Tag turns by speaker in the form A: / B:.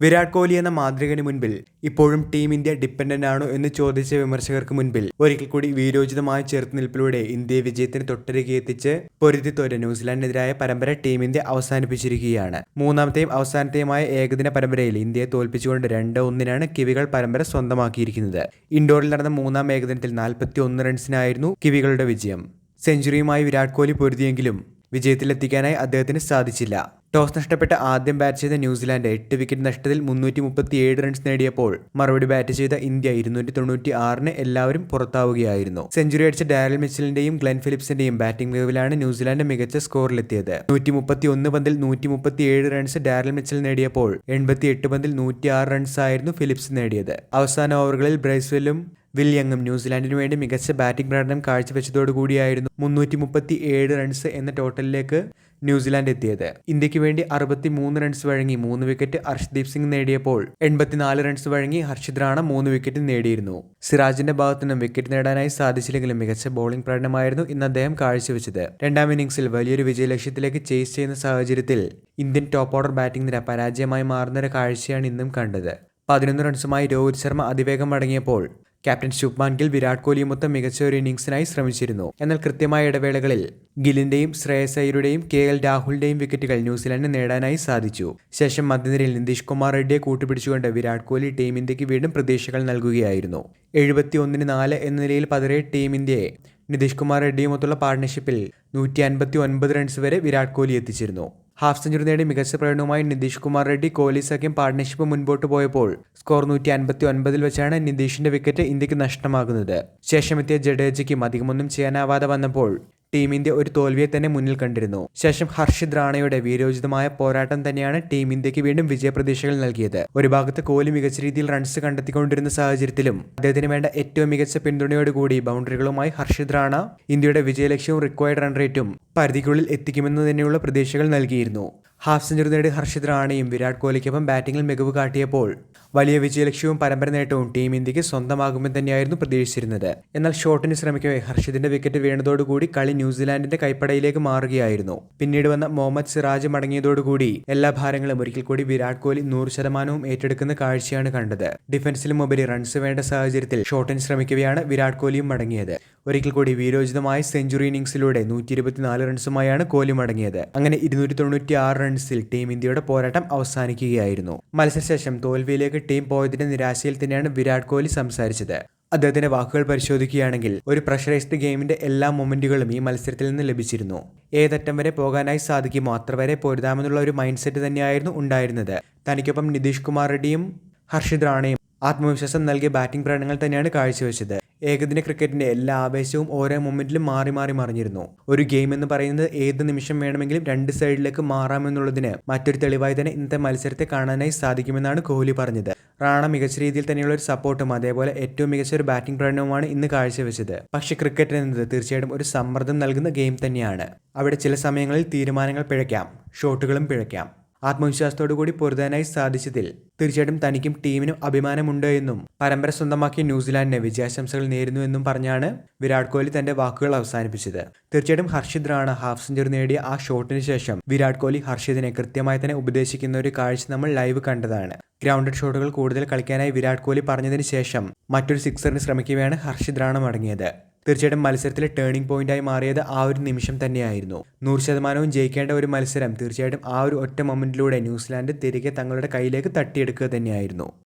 A: വിരാട് കോഹ്ലി എന്ന മാന്ത്രികന് മുൻപിൽ ഇപ്പോഴും ടീം ഇന്ത്യ ഡിപ്പെൻഡന്റ് ആണോ എന്ന് ചോദിച്ച വിമർശകർക്ക് മുൻപിൽ ഒരിക്കൽ കൂടി വീരോചിതമായ ചെറുത്തുനിൽപ്പിലൂടെ ഇന്ത്യയെ വിജയത്തിന് തൊട്ടരികെ എത്തിച്ച് പൊരുതിത്തോറ്റ ന്യൂസിലാൻഡിനെതിരായ പരമ്പര ടീം ഇന്ത്യ അവസാനിപ്പിച്ചിരിക്കുകയാണ്. മൂന്നാമത്തെയും അവസാനത്തെയുമായ ഏകദിന പരമ്പരയിൽ ഇന്ത്യയെ തോൽപ്പിച്ചുകൊണ്ട് 2-1 കിവികൾ പരമ്പര സ്വന്തമാക്കിയിരിക്കുന്നത്. ഇൻഡോറിൽ നടന്ന മൂന്നാം ഏകദിനത്തിൽ 41 റൺസിനായിരുന്നു കിവികളുടെ വിജയം. സെഞ്ചുറിയുമായി വിരാട് കോഹ്ലി പൊരുതിയെങ്കിലും വിജയത്തിലെത്തിക്കാനായി അദ്ദേഹത്തിന് സാധിച്ചില്ല. ടോസ് നഷ്ടപ്പെട്ട ആദ്യം ബാറ്റ് ചെയ്ത ന്യൂസിലാൻഡ് 8 വിക്കറ്റ് നഷ്ടത്തിൽ 337 റൺസ് നേടിയപ്പോൾ മറുപടി ബാറ്റ് ചെയ്ത ഇന്ത്യ 296 എല്ലാവരും പുറത്താവുകയായിരുന്നു. സെഞ്ചുറി അടിച്ച ഡാരൽ മിച്ചലിന്റെയും ഗ്ലെൻ ഫിലിപ്സിന്റെയും ബാറ്റിംഗ് മികവിലാണ് ന്യൂസിലാൻഡ് മികച്ച സ്കോറിലെത്തിയത്. 131 പന്തിൽ 137 റൺസ് ഡാരൽ മിച്ചൽ നേടിയപ്പോൾ 88 പന്തിൽ 106 റൺസായിരുന്നു ഫിലിപ്സ് നേടിയത്. അവസാന ഓവറുകളിൽ ബ്രൈസ്വെല്ലും വില്യങ്ങും ന്യൂസിലാൻഡിനു വേണ്ടി മികച്ച ബാറ്റിംഗ് പ്രകടനം കാഴ്ചവെച്ചതോടുകൂടിയായിരുന്നു 337 റൺസ് എന്ന ടോട്ടലിലേക്ക് ന്യൂസിലാൻഡ് എത്തിയത്. ഇന്ത്യക്ക് വേണ്ടി 63 റൺസ് വഴങ്ങി 3 വിക്കറ്റ് അർഷ്ദീപ് സിംഗ് നേടിയപ്പോൾ 84 റൺസ് വഴങ്ങി ഹർഷിത് റാണ 3 വിക്കറ്റ് നേടിയിരുന്നു. സിറാജിന്റെ ഭാഗത്തുനിന്നും വിക്കറ്റ് നേടാനായി സാധിച്ചില്ലെങ്കിലും മികച്ച ബോളിംഗ് പ്രകടനമായിരുന്നു ഇന്ന് അദ്ദേഹം കാഴ്ചവെച്ചത്. രണ്ടാം ഇന്നിംഗ്സിൽ വലിയൊരു വിജയലക്ഷ്യത്തിലേക്ക് ചേസ് ചെയ്യുന്ന സാഹചര്യത്തിൽ ഇന്ത്യൻ ടോപ്പ് ഓർഡർ ബാറ്റിംഗ് നിര പരാജയമായി മാറുന്നൊരു കാഴ്ചയാണ് ഇന്നും കണ്ടത്. 11 റൺസുമായി രോഹിത് ശർമ്മ അതിവേഗം മടങ്ങിയപ്പോൾ ക്യാപ്റ്റൻ ശുഭ്മാൻ ഗിൽ വിരാട് കോഹ്ലിയുമൊത്ത് മികച്ച ഒരു ഇന്നിംഗ്സിനായി ശ്രമിച്ചിരുന്നു. എന്നാൽ കൃത്യമായ ഇടവേളകളിൽ ഗില്ലിന്റെയും ശ്രേയസ് അയ്യരുടെയും KL രാഹുലിന്റെയും വിക്കറ്റുകൾ ന്യൂസിലാൻഡിന് നേടാനായി സാധിച്ചു. ശേഷം മധ്യനിരയിൽ നിതീഷ് കുമാർ റെഡ്ഡിയെ കൂട്ടുപിടിച്ചുകൊണ്ട് വിരാട് കോഹ്ലി ടീം ഇന്ത്യക്ക് വീണ്ടും പ്രതീക്ഷകൾ നൽകുകയായിരുന്നു. 71-4 എന്ന നിലയിൽ പതറിയ ടീം ഇന്ത്യയെ നിതീഷ് കുമാർ റെഡ്ഡിയുമൊത്തുള്ള പാർട്ണർഷിപ്പിൽ 159 റൺസ് വരെ വിരാട് കോഹ്ലി എത്തിച്ചിരുന്നു. ഹാഫ് സെഞ്ചുറി നേടി മികച്ച പ്രകടനവുമായി നിതീഷ് കുമാർ റെഡ്ഡി കോഹ്ലി സഖ്യം പാർട്ണർഷിപ്പ് മുൻപോട്ട് പോയപ്പോൾ സ്കോർ 159 വെച്ചാണ് നിതീഷിന്റെ വിക്കറ്റ് ഇന്ത്യക്ക് നഷ്ടമാകുന്നത്. ശേഷമെത്തിയ ജഡേജയ്ക്കും അധികമൊന്നും ചെയ്യാനാവാതെ വന്നപ്പോൾ ടീം ഇന്ത്യ ഒരു തോൽവിയെ തന്നെ മുന്നിൽ കണ്ടിരുന്നു. ശേഷം ഹർഷിത് റാണയുടെ വീരോചിതമായ പോരാട്ടം തന്നെയാണ് ടീം ഇന്ത്യക്ക് വീണ്ടും വിജയപ്രതീക്ഷകൾ നൽകിയത്. ഒരു ഭാഗത്ത് കോഹ്ലി മികച്ച രീതിയിൽ റൺസ് കണ്ടെത്തിക്കൊണ്ടിരുന്ന സാഹചര്യത്തിലും അദ്ദേഹത്തിന് വേണ്ട ഏറ്റവും മികച്ച പിന്തുണയോടുകൂടി ബൗണ്ടറികളുമായി ഹർഷിത് റാണ ഇന്ത്യയുടെ വിജയലക്ഷ്യവും റിക്വയർഡ് റൺ റേറ്റും പരിധിക്കുള്ളിൽ എത്തിക്കുമെന്ന് തന്നെയുള്ള പ്രതീക്ഷകൾ നൽകിയിരുന്നു. ഹാഫ് സെഞ്ചുറി നേടി ഹർഷിത് റാണയും വിരാട് കോഹ്ലിക്കൊപ്പം ബാറ്റിംഗിൽ മികവ് കാട്ടിയപ്പോൾ വലിയ വിജയലക്ഷ്യവും പരമ്പര നേട്ടവും ടീം ഇന്ത്യക്ക് സ്വന്തമാകുമെന്ന് തന്നെയായിരുന്നു പ്രതീക്ഷിച്ചിരുന്നത്. എന്നാൽ ഷോട്ടിന് ശ്രമിക്കവേ ഹർഷിതിന്റെ വിക്കറ്റ് വീണതോടുകൂടി കളി ന്യൂസിലാൻഡിന്റെ കൈപ്പടയിലേക്ക് മാറുകയായിരുന്നു. പിന്നീട് വന്ന മുഹമ്മദ് സിറാജ് മടങ്ങിയതോടുകൂടി എല്ലാ ഭാരങ്ങളും ഒരിക്കൽ കൂടി വിരാട് കോഹ്ലി 100% ഏറ്റെടുക്കുന്ന കാഴ്ചയാണ് കണ്ടത്. ഡിഫൻസിലും ഉപരി റൺസ് വേണ്ട സാഹചര്യത്തിൽ ഷോട്ടിന് ശ്രമിക്കവെയാണ് വിരാട് കോഹ്ലിയും മടങ്ങിയത്. ഒരിക്കൽ കൂടി വീരോചിതമായ സെഞ്ചുറി ഇന്നിംഗ്സിലൂടെ 124 റൺസുമായാണ് കോഹ്ലി മടങ്ങിയത്. അങ്ങനെ 296 റൺസിൽ ടീം ഇന്ത്യയുടെ പോരാട്ടം അവസാനിക്കുകയായിരുന്നു. മത്സരശേഷം തോൽവിയിലേക്ക് ടീം പോയതിന്റെ നിരാശയിൽ തന്നെയാണ് വിരാട് കോഹ്ലി സംസാരിച്ചത്. അദ്ദേഹത്തിന്റെ വാക്കുകൾ പരിശോധിക്കുകയാണെങ്കിൽ ഒരു പ്രഷറൈസ്ഡ് ഗെയിമിന്റെ എല്ലാ മൊമെന്റുകളും ഈ മത്സരത്തിൽ നിന്ന് ലഭിച്ചിരുന്നു. ഏതറ്റം വരെ പോകാനായി സാധിക്കുമോ അത്ര വരെ പൊരുതാമെന്നുള്ള ഒരു മൈൻഡ് സെറ്റ് തന്നെയായിരുന്നു ഉണ്ടായിരുന്നത്. തനിക്കൊപ്പം നിതീഷ് കുമാർ റെഡ്ഡിയും ഹർഷിത് റാണയും ആത്മവിശ്വാസം നൽകിയ ബാറ്റിംഗ് പ്രകടനങ്ങൾ തന്നെയാണ് കാഴ്ചവെച്ചത്. ഏകദിന ക്രിക്കറ്റിന്റെ എല്ലാ ആവേശവും ഓരോ മൊമെന്റിലും മാറി മാറി മറിഞ്ഞിരുന്നു. ഒരു ഗെയിം എന്ന് പറയുന്നത് ഏത് നിമിഷം വേണമെങ്കിലും രണ്ട് സൈഡിലേക്ക് മാറാമെന്നുള്ളതിന് മറ്റൊരു തെളിവായി തന്നെ ഇന്നത്തെ മത്സരത്തെ കാണാനായി സാധിക്കുമെന്നാണ് കോഹ്ലി പറഞ്ഞത്. റാണ മികച്ച രീതിയിൽ തന്നെയുള്ള ഒരു സപ്പോർട്ടും അതേപോലെ ഏറ്റവും മികച്ച ഒരു ബാറ്റിംഗ് പ്രകടനവുമാണ് ഇന്ന് കാഴ്ചവെച്ചത്. പക്ഷേ ക്രിക്കറ്റ് എന്നത് തീർച്ചയായിട്ടും ഒരു സമ്മർദ്ദം നൽകുന്ന ഗെയിം തന്നെയാണ്. അവിടെ ചില സമയങ്ങളിൽ തീരുമാനങ്ങൾ പിഴയ്ക്കാം, ഷോട്ടുകളും പിഴയ്ക്കാം. ആത്മവിശ്വാസത്തോടു കൂടി പൊരുതാനായി സാധിച്ചതിൽ തീർച്ചയായിട്ടും തനിക്കും ടീമിനും അഭിമാനമുണ്ട് എന്നും പരമ്പര സ്വന്തമാക്കിയ ന്യൂസിലാൻഡിന് വിജയാശംസകൾ നേരുന്നു എന്നും പറഞ്ഞാണ് വിരാട് കോഹ്ലി തന്റെ വാക്കുകൾ അവസാനിപ്പിച്ചത്. തീർച്ചയായിട്ടും ഹർഷിത് റാണ ഹാഫ് സെഞ്ചുറി നേടിയ ആ ഷോട്ടിന് ശേഷം വിരാട് കോഹ്ലി ഹർഷിതിനെ കൃത്യമായി തന്നെ ഉപദേശിക്കുന്ന ഒരു കാഴ്ച നമ്മൾ ലൈവ് കണ്ടതാണ്. ഗ്രൗണ്ടഡ് ഷോട്ടുകൾ കൂടുതൽ കളിക്കാനായി വിരാട് കോഹ്ലി പറഞ്ഞതിന് ശേഷം മറ്റൊരു സിക്സറിന് ശ്രമിക്കുകയാണ് ഹർഷിത് റാണ മടങ്ങിയത്. തീർച്ചയായിട്ടും മത്സരത്തിലെ ടേണിംഗ് പോയിന്റായി മാറിയത് ആ ഒരു നിമിഷം തന്നെയായിരുന്നു. 100% ജയിക്കേണ്ട ഒരു മത്സരം തീർച്ചയായിട്ടും ആ ഒരു ഒറ്റ മൊമെന്റിലൂടെ ന്യൂസിലാൻഡ് തിരികെ തങ്ങളുടെ കയ്യിലേക്ക് തട്ടിയെടുക്കുക തന്നെയായിരുന്നു.